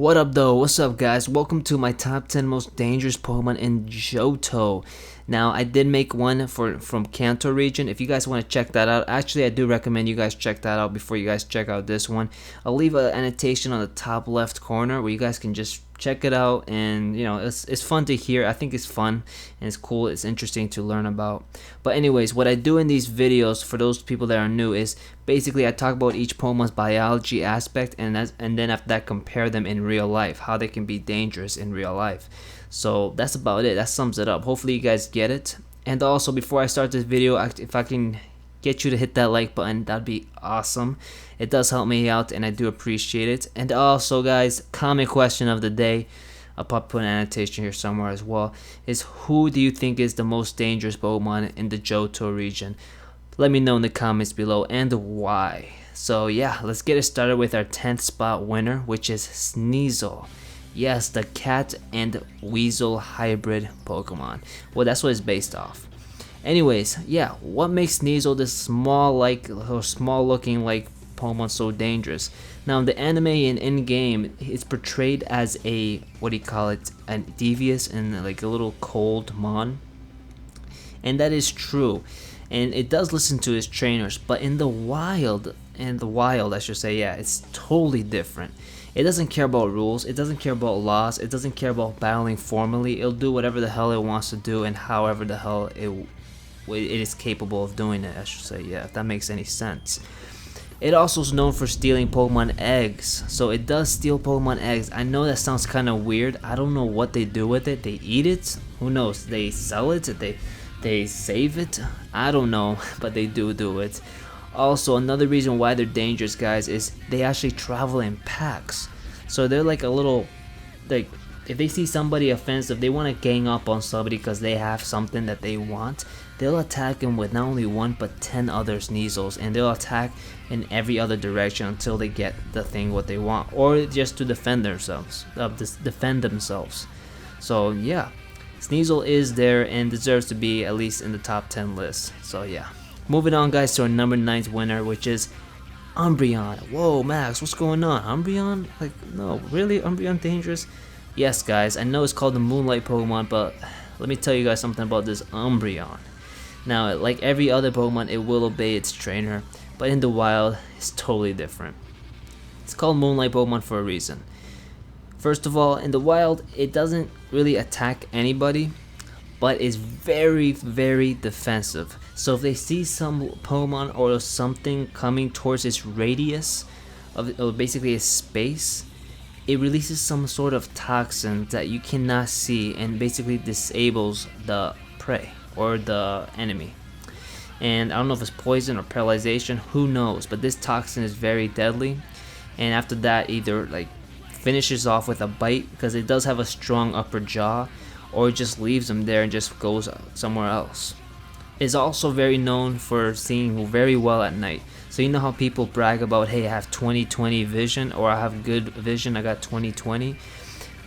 What up though? What's up guys? Welcome to my top 10 most dangerous Pokemon in Johto. Now I did make one from Kanto region. If you guys want to check that out, actually I do recommend you guys check that out before you guys check out this one. I'll leave an annotation on the top left corner where you guys can just check it out, and you know it's fun to hear. I think it's fun and it's cool. It's interesting to learn about. But anyways, what I do in these videos for those people that are new is basically I talk about each Pokemon's biology aspect, and then after that compare them in real life, how they can be dangerous in real life. So that's about it. That sums it up. Hopefully you guys get it. And also, before I start this video, if I can get you to hit that like button, that'd be awesome. It does help me out and I do appreciate it. And also guys, comment question of the day, I'll probably put an annotation here somewhere as well, is who do you think is the most dangerous Pokemon in the Johto region? Let me know in the comments below and why. So yeah, let's get it started with our 10th spot winner, which is Sneasel. Yes, the cat and weasel hybrid Pokemon. Well, that's what it's based off. Anyways, yeah, what makes Sneasel, this small looking like Pokemon, so dangerous? Now in the anime and in-game, it's portrayed as a, what do you call it, a devious and like a little cold mon. And that is true. And it does listen to its trainers, but in the wild I should say, yeah, it's totally different. It doesn't care about rules, it doesn't care about laws, it doesn't care about battling formally. It'll do whatever the hell it wants to do and however the hell it is capable of doing it, I should say, yeah, if that makes any sense. It also is known for stealing Pokemon eggs, so it does steal Pokemon eggs. I know that sounds kind of weird. I don't know what they do with it. They eat it? Who knows? They sell it? They save it? I don't know, but they do it. Also, another reason why they're dangerous, guys, is they actually travel in packs. So they're like a little, like, if they see somebody offensive, they want to gang up on somebody because they have something that they want, they'll attack them with not only one but 10 other Sneasels, and they'll attack in every other direction until they get the thing what they want, or just to defend themselves. So yeah, Sneasel is there and deserves to be at least in the top 10 list. So yeah. Moving on guys to our number 9th winner, which is Umbreon. Whoa Max, what's going on? Umbreon? Like, no, really? Umbreon dangerous? Yes guys, I know it's called the Moonlight Pokemon, but let me tell you guys something about this Umbreon. Now, like every other Pokemon, it will obey its trainer, but in the wild, it's totally different. It's called Moonlight Pokemon for a reason. First of all, in the wild, it doesn't really attack anybody, but is very, very defensive. So if they see some Pokemon or something coming towards its radius of basically its space, it releases some sort of toxin that you cannot see and basically disables the prey or the enemy. And I don't know if it's poison or paralyzation, who knows, but this toxin is very deadly. And after that, either like finishes off with a bite, because it does have a strong upper jaw, or it just leaves them there and just goes somewhere else. It's also very known for seeing very well at night. So you know how people brag about, hey, I have 20/20 vision, or I have good vision, I got 20/20.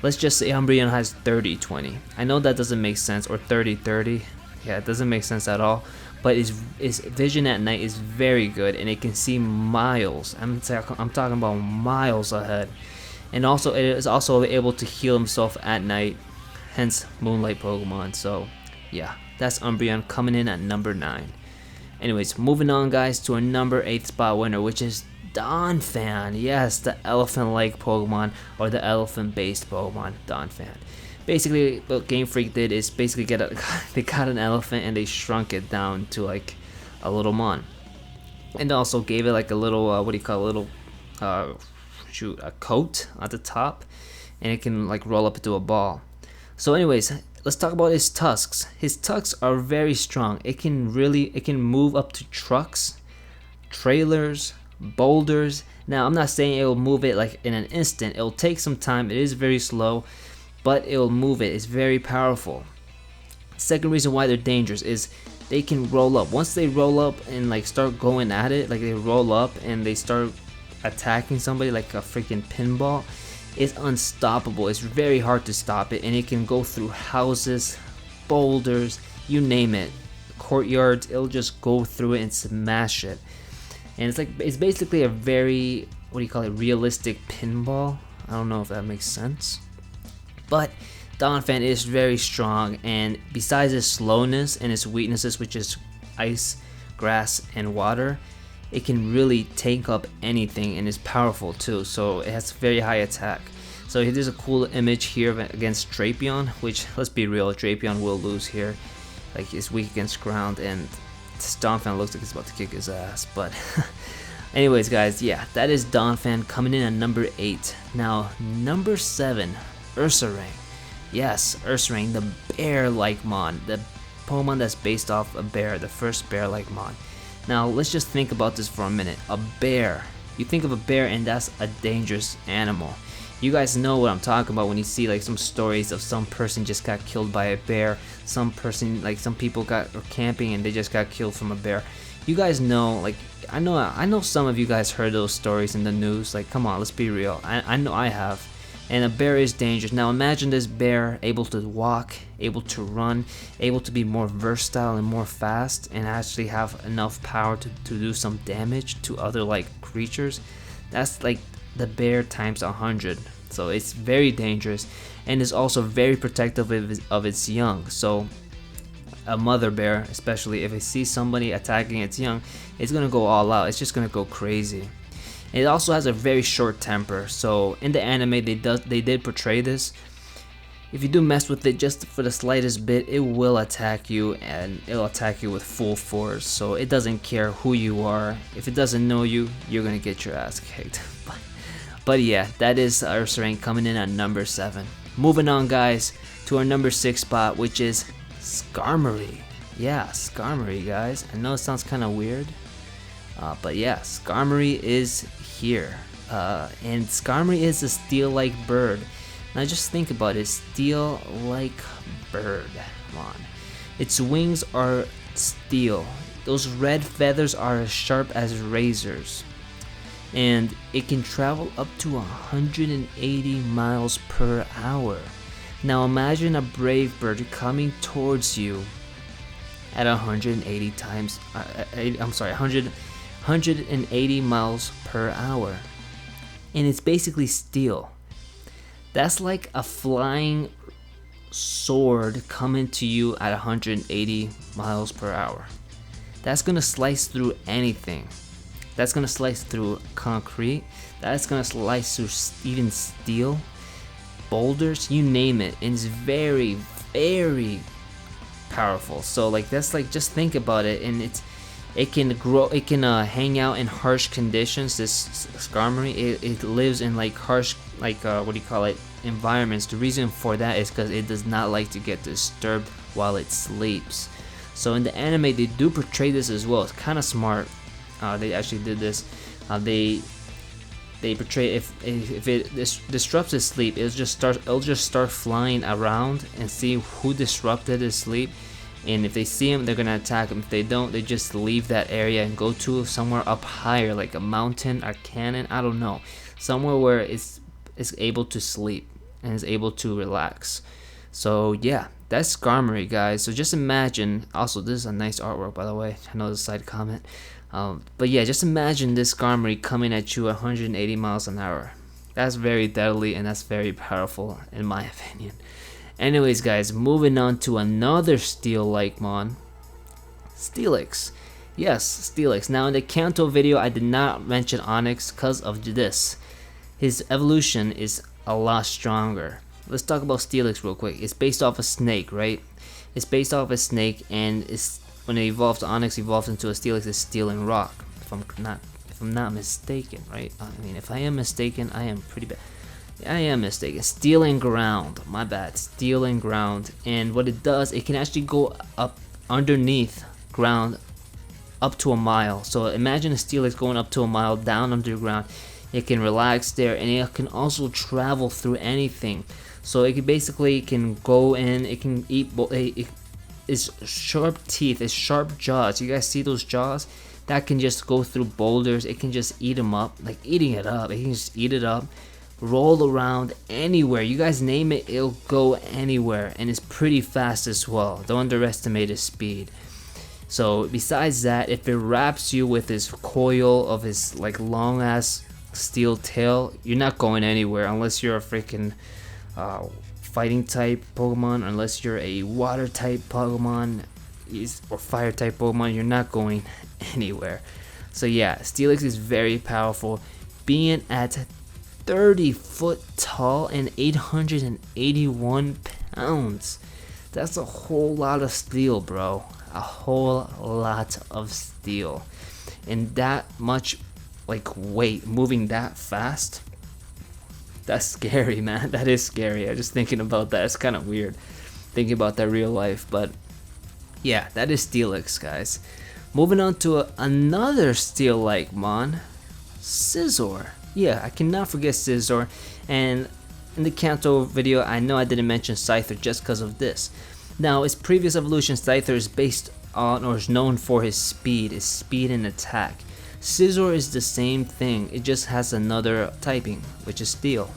Let's just say Umbreon has 30/20. I know that doesn't make sense, or 30/30. Yeah, it doesn't make sense at all. But its vision at night is very good, and it can see miles. I'm talking about miles ahead. And also, it is also able to heal himself at night. Hence, Moonlight Pokemon. So, yeah, that's Umbreon coming in at number 9. Anyways, moving on, guys, to a number 8 spot winner, which is Donphan. Yes, the elephant-like Pokemon, or the elephant-based Pokemon, Donphan. Basically, what Game Freak did is basically they got an elephant and they shrunk it down to like a little mon, and also gave it like a little a coat at the top, and it can like roll up into a ball. So anyways, let's talk about his tusks. His tusks are very strong. It can move up to trucks, trailers, boulders. Now I'm not saying it'll move it like in an instant. It'll take some time. It is very slow, but it'll move it. It's very powerful. Second reason why they're dangerous is they can roll up. Once they roll up and like start going at it, like they roll up and they start attacking somebody like a freaking pinball, it's unstoppable. It's very hard to stop it, and it can go through houses, boulders, you name it, courtyards. It'll just go through it and smash it. And it's basically a very, what do you call it, realistic pinball. I don't know if that makes sense. But Donphan is very strong, and besides its slowness and its weaknesses, which is ice, grass, and water, it can really take up anything and is powerful too. So it has very high attack. So here's a cool image here against Drapion, which, let's be real, Drapion will lose here. Like, it's weak against ground, and Donphan looks like it's about to kick his ass. But anyways, guys, yeah, that is Donphan coming in at number 8. Now, number 7, Ursaring. Yes, Ursaring, the bear-like mon, the Pokemon that's based off a bear, the first bear-like mon. Now, let's just think about this for a minute. A bear. You think of a bear, and that's a dangerous animal. You guys know what I'm talking about when you see like some stories of some person just got killed by a bear, some person, like some people were camping and they just got killed from a bear. You guys know, like, I know some of you guys heard those stories in the news. Like, come on, let's be real. I know I have. And a bear is dangerous. Now imagine this bear able to walk, able to run, able to be more versatile and more fast, and actually have enough power to do some damage to other like creatures. That's like the bear times 100. So it's very dangerous, and is also very protective of its young. So a mother bear, especially if it sees somebody attacking its young, it's gonna go all out. It's just gonna go crazy. It also has a very short temper. So in the anime, they did portray this. If you do mess with it just for the slightest bit, it will attack you, and it'll attack you with full force. So it doesn't care who you are. If it doesn't know you, you're gonna get your ass kicked. But yeah, that is Ursaring coming in at number 7. Moving on, guys, to our number 6 spot, which is Skarmory. Yeah, Skarmory, guys. I know it sounds kind of weird. But yeah, Skarmory is here. And Skarmory is a steel-like bird. Now just think about it, steel-like bird. Come on. Its wings are steel. Those red feathers are as sharp as razors. And it can travel up to 180 miles per hour. Now imagine a brave bird coming towards you at 180 miles per hour, and it's basically steel. That's like a flying sword coming to you at 180 miles per hour. That's gonna slice through anything. That's gonna slice through concrete. That's gonna slice through even steel, boulders, you name it. And it's very, very powerful. So like, that's like, just think about it. And it can grow, it can hang out in harsh conditions. This Skarmory, it lives in like harsh, like what do you call it, environments. The reason for that is because it does not like to get disturbed while it sleeps. So in the anime, they do portray this as well. It's kind of smart. They actually did this. They portray if it disrupts his sleep, it'll just start flying around and see who disrupted his sleep. And if they see him, they're gonna attack him. If they don't, they just leave that area and go to somewhere up higher, like a mountain or canyon. I don't know, somewhere where it's able to sleep and is able to relax. So yeah, that's Skarmory, guys. So just imagine. Also, this is a nice artwork, by the way. I know it's a side comment. But yeah, just imagine this Skarmory coming at you at 180 miles an hour. That's very deadly, and that's very powerful in my opinion. Anyways, guys, moving on to another steel-like mon, Steelix. Yes, Steelix. Now in the Kanto video, I did not mention Onix because of this. His evolution is a lot stronger. Let's talk about Steelix real quick. It's based off a snake, right? It's based off a snake, and it's when it evolved to Onix, evolved into a Steelix, is steel and rock. If I'm not mistaken, right? I mean, if I am mistaken, I am pretty bad. I am mistaken. Steel and ground. My bad. Steel and ground. And what it does, it can actually go up underneath ground up to a mile. So imagine a Steelix going up to a mile down underground. It can relax there, and it can also travel through anything. So it can basically go in. It can eat. It's sharp teeth. It's sharp jaws. You guys see those jaws? That can just go through boulders. It can just eat them up, like eating it up. It can just eat it up. Roll around anywhere. You guys name it, it'll go anywhere, and it's pretty fast as well. Don't underestimate its speed. So besides that, if it wraps you with this coil of his like long ass Steel Tail, you're not going anywhere unless you're a freaking fighting type Pokemon, unless you're a water type Pokemon or fire type Pokemon. You're not going anywhere. So yeah, Steelix is very powerful, being at 30 foot tall and 881 pounds. That's a whole lot of steel, bro. A whole lot of steel. And that much like weight, moving that fast, that's scary, man. That is scary. I'm just thinking about that. It's kind of weird thinking about that real life. But yeah, that is Steelix, guys. Moving on to another steel-like mon, Scizor. Yeah, I cannot forget Scizor. And in the Kanto video, I know I didn't mention Scyther just because of this. Now, its previous evolution, Scyther is based on or is known for his speed and attack. Scizor is the same thing, it just has another typing, which is Steel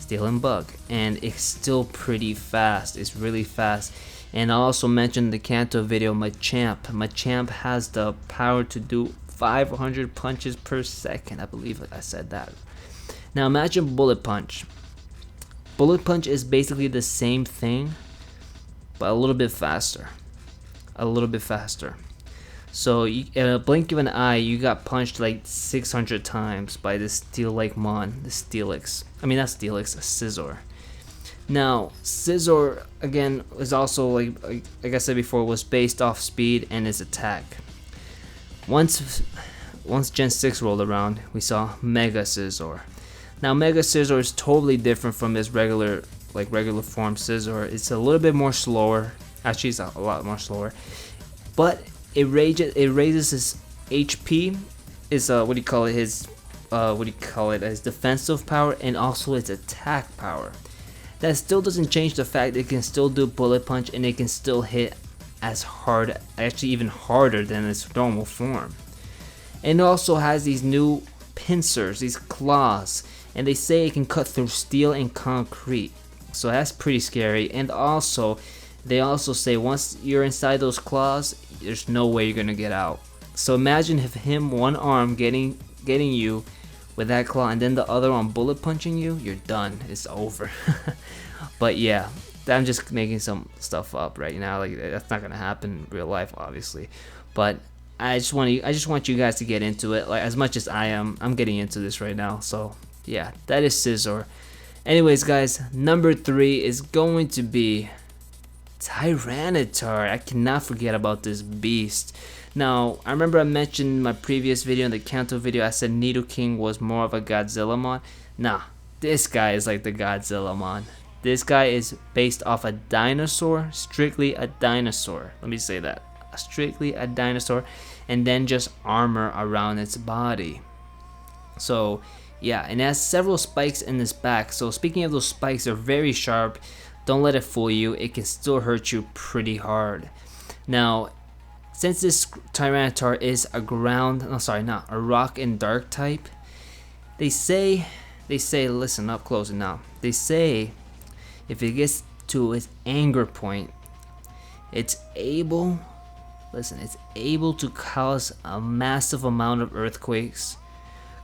and Bug, and it's still pretty fast. It's really fast. And I also mentioned the Kanto video, Machamp has the power to do 500 punches per second. I believe I said that. Now imagine Bullet Punch. Bullet Punch is basically the same thing, but a little bit faster. So in a blink of an eye, you got punched like 600 times by this steel-like mon, the Steelix. I mean, not Steelix, Scizor. Now, Scizor, again, is also, like I said before, was based off speed and his attack. Once Gen 6 rolled around, we saw Mega Scizor. Now, Mega Scizor is totally different from his regular form Scizor. It's a little bit more slower. Actually, it's a lot more slower. But it raises his HP, his his defensive power, and also its attack power. That still doesn't change the fact it can still do Bullet Punch and it can still hit as hard, actually even harder than its normal form. And it also has these new pincers, these claws, and they say it can cut through steel and concrete. So that's pretty scary. And also, they also say once you're inside those claws, there's no way you're gonna get out. So imagine if him one arm getting you with that claw and then the other arm bullet punching you, you're done. It's over. But yeah, I'm just making some stuff up right now. Like, that's not gonna happen in real life, obviously. But I just want you guys to get into it. Like, as much as I'm getting into this right now. So yeah, that is Scizor. Anyways, guys, number 3 is going to be Tyranitar. I cannot forget about this beast. Now, I remember I mentioned in my previous video, in the Kanto video, I said Nidoking was more of a Godzilla mon. Nah, this guy is like the Godzilla mon. This guy is based off a dinosaur, strictly a dinosaur. Let me say that. Strictly a dinosaur, and then just armor around its body. So, yeah, and it has several spikes in its back. So, speaking of those spikes, they're very sharp. Don't let it fool you. It can still hurt you pretty hard. Now, since this Tyranitar is a a rock and dark type, they say, listen up close now. They say if it gets to its anger point, it's able to cause a massive amount of earthquakes,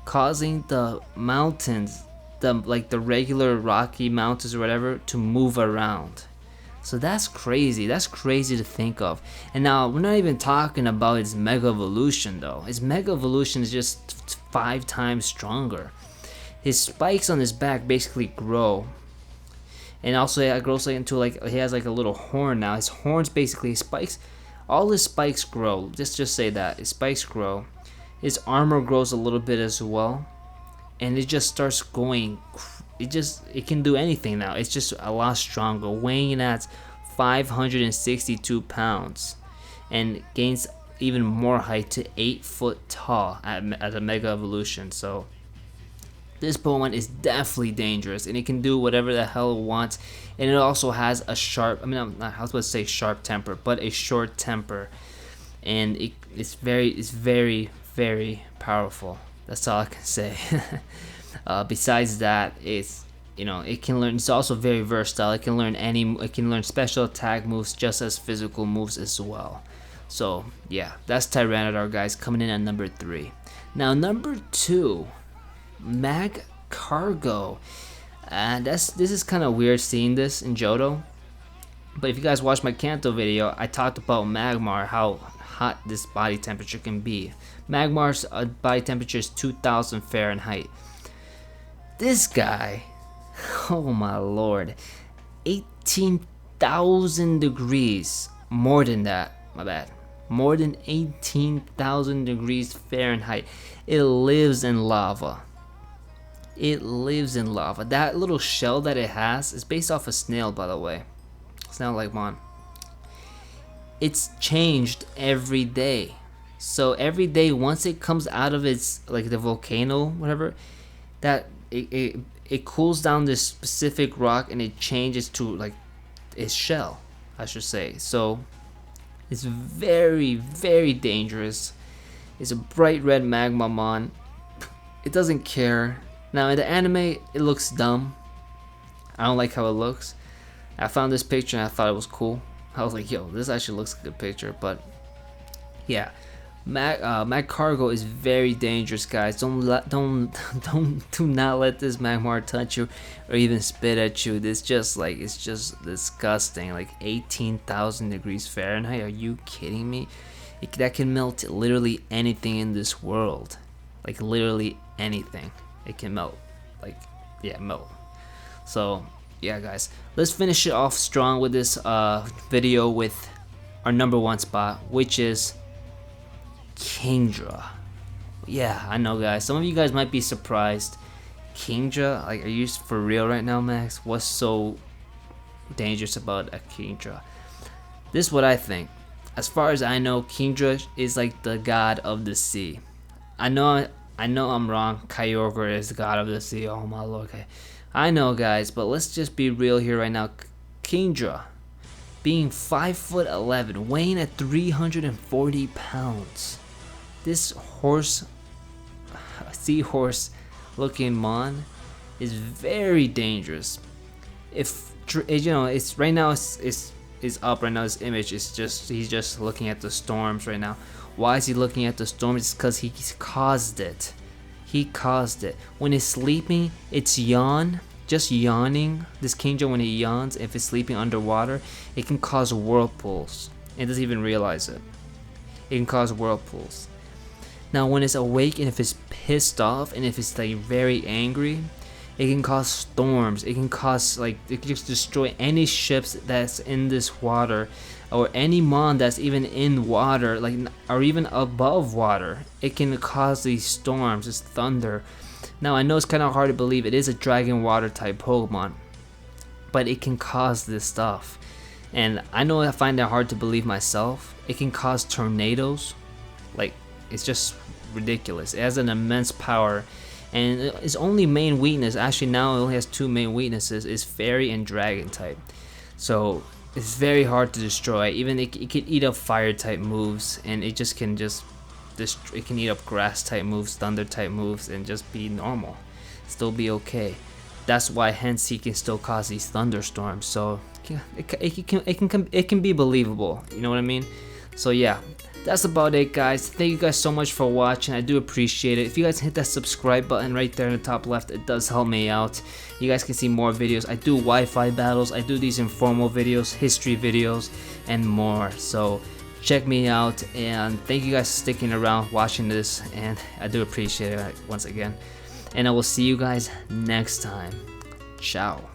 causing the mountains, the regular rocky mountains or whatever, to move around. So that's crazy. That's crazy to think of. And now we're not even talking about its Mega Evolution though. Its Mega Evolution is just 5 times stronger. His spikes on his back basically grow. And also it grows into he has like a little horn now. His horns basically, spikes, all his spikes grow. Just say that. His spikes grow. His armor grows a little bit as well. And it just starts going, it can do anything now. It's just a lot stronger, weighing at 562 pounds, and gains even more height to 8 foot tall at a Mega Evolution. So this Pokemon is definitely dangerous, and it can do whatever the hell it wants. And it also has a sharp, I was supposed to say sharp temper, but a short temper, and it's very, very powerful. That's all I can say. Besides that, it can learn. It's also very versatile. It can learn special attack moves just as physical moves as well. So yeah, that's Tyranitar, guys, coming in at number 3. Now number 2. Magcargo. And this is kind of weird seeing this in Johto. But if you guys watch my Kanto video, I talked about Magmar, how hot this body temperature can be. Magmar's body temperature is 2000 Fahrenheit. This guy, oh my lord, 18,000 degrees, more than that, my bad. More than 18,000 degrees Fahrenheit. It lives in lava. It lives in lava. That little shell that it has is based off a snail, by the way. Snail like mine. It's changed every day. So every day, once it comes out of its, like the volcano, whatever, that it cools down this specific rock and it changes to like its shell, I should say. So it's very, very dangerous. It's a bright red Magmamon. It doesn't care. Now in the anime, it looks dumb. I don't like how it looks. I found this picture and I thought it was cool. I was like, yo, this actually looks like a good picture. But yeah, Magcargo is very dangerous, guys. Do not let this Magmar touch you or even spit at you. It's just disgusting. Like 18,000 degrees Fahrenheit. Are you kidding me? That can melt literally anything in this world. Like literally anything. It can melt. Like, yeah, melt. So yeah, guys, let's finish it off strong with this video with our #1 spot, which is Kingdra. Yeah, I know, guys, some of you guys might be surprised. Kingdra, like, are you for real right now, Max? What's so dangerous about a Kingdra? This is what I think. As far as I know, Kingdra is like the god of the sea. I know I'm wrong. Kyogre is the god of the sea. Oh my lord. Okay. I know, guys, but let's just be real here right now. Kingdra, being 5'11", weighing at 340 pounds. This seahorse looking mon is very dangerous. If you know, it's right now it's up right now. This image is just, he's just looking at the storms right now. Why is he looking at the storms? It's because he caused it. He caused it. When it's sleeping, it's just yawning. This Kingdra, when it yawns, if it's sleeping underwater, it can cause whirlpools. It doesn't even realize it. It can cause whirlpools. Now, when it's awake and if it's pissed off and if it's like very angry, it can cause storms. It can cause, like, it can just destroy any ships that's in this water, or any mon that's even in water, like, or even above water. It can cause these storms, this thunder. Now I know it's kind of hard to believe, it is a dragon water type Pokemon, but it can cause this stuff. And I know I find it hard to believe myself. It can cause tornadoes. Like, it's just ridiculous. It has an immense power. And its only main weakness, actually now it only has 2 main weaknesses, is fairy and dragon type. So it's very hard to destroy. Even it can eat up fire type moves, and it can eat up grass type moves, thunder type moves, and just be normal, still be okay. That's why hence he can still cause these thunderstorms. So it can be believable, you know what I mean? So yeah, that's about it, guys. Thank you guys so much for watching. I do appreciate it. If you guys hit that subscribe button right there in the top left, it does help me out. You guys can see more videos. I do Wi-Fi battles, I do these informal videos, history videos, and more. So check me out, and thank you guys for sticking around watching this, and I do appreciate it once again. And I will see you guys next time. Ciao.